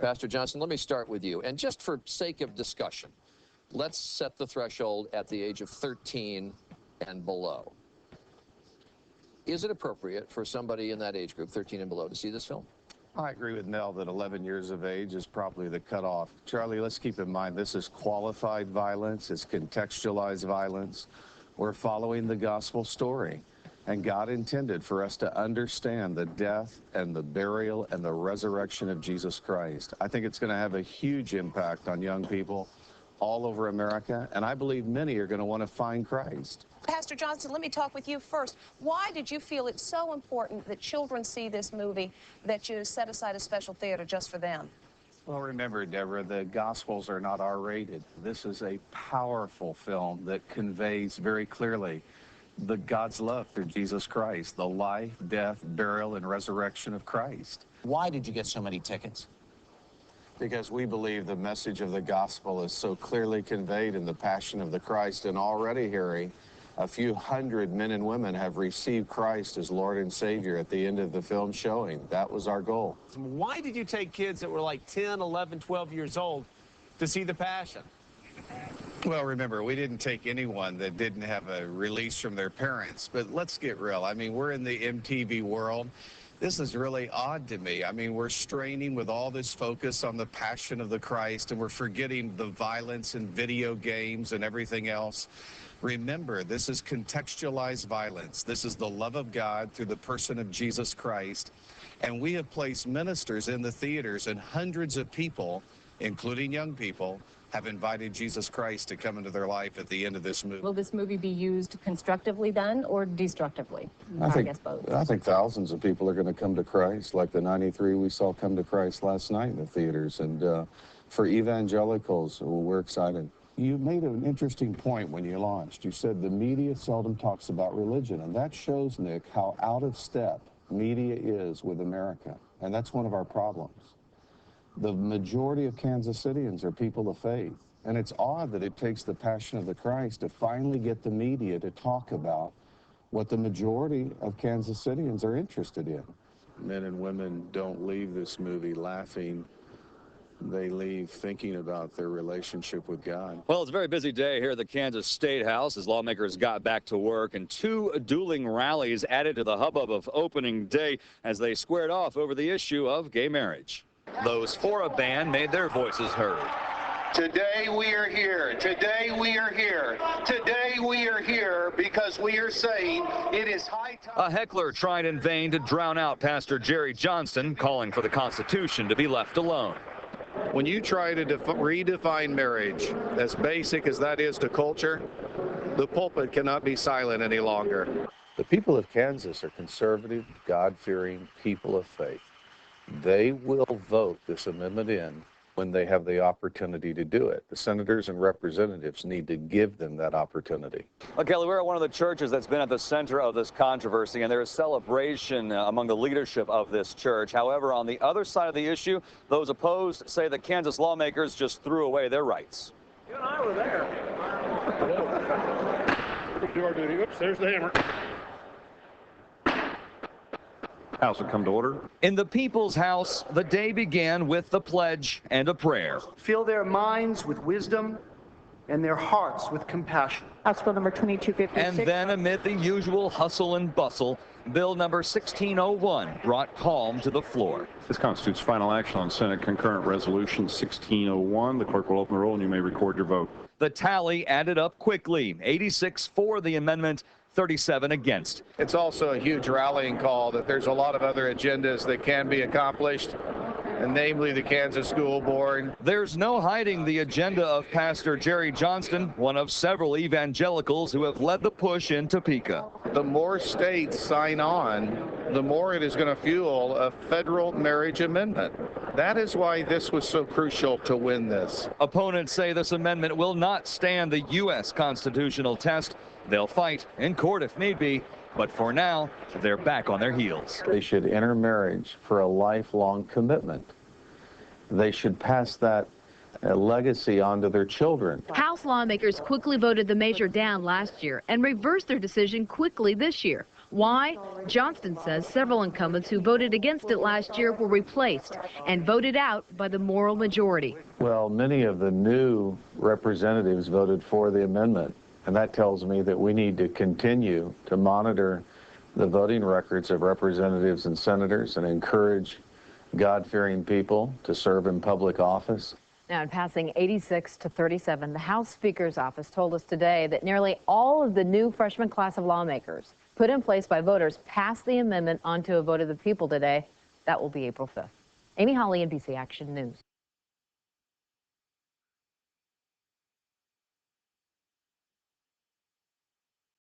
Pastor Johnson, let me start with you. And just for sake of discussion, let's set the threshold at the age of 13 and below. Is it appropriate for somebody in that age group, 13 and below, to see this film? I agree with Nell that 11 years of age is probably the cutoff. Charlie, let's keep in mind this is qualified violence. It's contextualized violence. We're following the gospel story. And God intended for us to understand the death and the burial and the resurrection of Jesus Christ. I think it's going to have a huge impact on young people all over America, and I believe many are going to want to find Christ. Pastor Johnson, let me talk with you first. Why did you feel it's so important that children see this movie, that you set aside a special theater just for them? Well, remember, Deborah, the Gospels are not R-rated. This is a powerful film that conveys very clearly God's love through Jesus Christ, the life, death, burial, and resurrection of Christ. Why did you get so many tickets? Because we believe the message of the gospel is so clearly conveyed in the Passion of the Christ, and already, Harry, a few hundred men and women have received Christ as Lord and Savior at the end of the film showing. That was our goal. Why did you take kids that were like 10, 11, 12 years old to see The Passion? Well, remember, we didn't take anyone that didn't have a release from their parents, but let's get real. I mean, we're in the MTV world. This is really odd to me. I mean, we're straining with all this focus on the Passion of the Christ, and we're forgetting the violence and video games and everything else. Remember, this is contextualized violence. This is the love of God through the person of Jesus Christ. And we have placed ministers in the theaters, and hundreds of people, including young people, have invited Jesus Christ to come into their life at the end of this movie. Will this movie be used constructively then or destructively? I guess both. I think thousands of people are going to come to Christ, like the 93 we saw come to Christ last night in the theaters. And for evangelicals, we're excited. You made an interesting point when you launched. You said the media seldom talks about religion, and that shows, Nick, how out of step media is with America. And that's one of our problems. The majority of Kansas Cityans are people of faith, and it's odd that it takes the Passion of the Christ to finally get the media to talk about what the majority of Kansas Cityans are interested in. Men and women don't leave this movie laughing. They leave thinking about their relationship with God. Well, it's a very busy day here at the Kansas State House as lawmakers got back to work, and two dueling rallies added to the hubbub of opening day as they squared off over the issue of gay marriage. Those for a ban made their voices heard. Today we are here. Today we are here. Today we are here because we are saying it is high time. A heckler tried in vain to drown out Pastor Jerry Johnston, calling for the Constitution to be left alone. When you try to redefine marriage, as basic as that is to culture, the pulpit cannot be silent any longer. The people of Kansas are conservative, God-fearing people of faith. They will vote this amendment in when they have the opportunity to do it. The senators and representatives need to give them that opportunity. Well, Kelly, we're at one of the churches that's been at the center of this controversy, and there is celebration among the leadership of this church. However, on the other side of the issue, those opposed say that Kansas lawmakers just threw away their rights. You and I were there. Do our duty. Oops, there's the hammer. House will come to order. In the People's House, the day began with the pledge and a prayer. Fill their minds with wisdom and their hearts with compassion. House Bill number 2256. And then, amid the usual hustle and bustle, Bill number 1601 brought calm to the floor. This constitutes final action on Senate Concurrent Resolution 1601. The clerk will open the roll and you may record your vote. The tally added up quickly. 86 for the amendment, 37 against. It's also a huge rallying call that there's a lot of other agendas that can be accomplished, and namely the Kansas School Board. There's no hiding the agenda of Pastor Jerry Johnston, one of several evangelicals who have led the push in Topeka. The more states sign on, the more it is going to fuel a federal marriage amendment. That is why this was so crucial to win this. Opponents say this amendment will not stand the U.S. constitutional test. They'll fight in court if need be, but for now, they're back on their heels. They should enter marriage for a lifelong commitment. They should pass that legacy on to their children. House lawmakers quickly voted the measure down last year and reversed their decision quickly this year. Why? Johnston says several incumbents who voted against it last year were replaced and voted out by the moral majority. Well, many of the new representatives voted for the amendment, and that tells me that we need to continue to monitor the voting records of representatives and senators and encourage God-fearing people to serve in public office. Now, in passing 86 to 37, the House Speaker's office told us today that nearly all of the new freshman class of lawmakers put in place by voters passed the amendment onto a vote of the people today. That will be April 5th. Amy Holly, NBC Action News.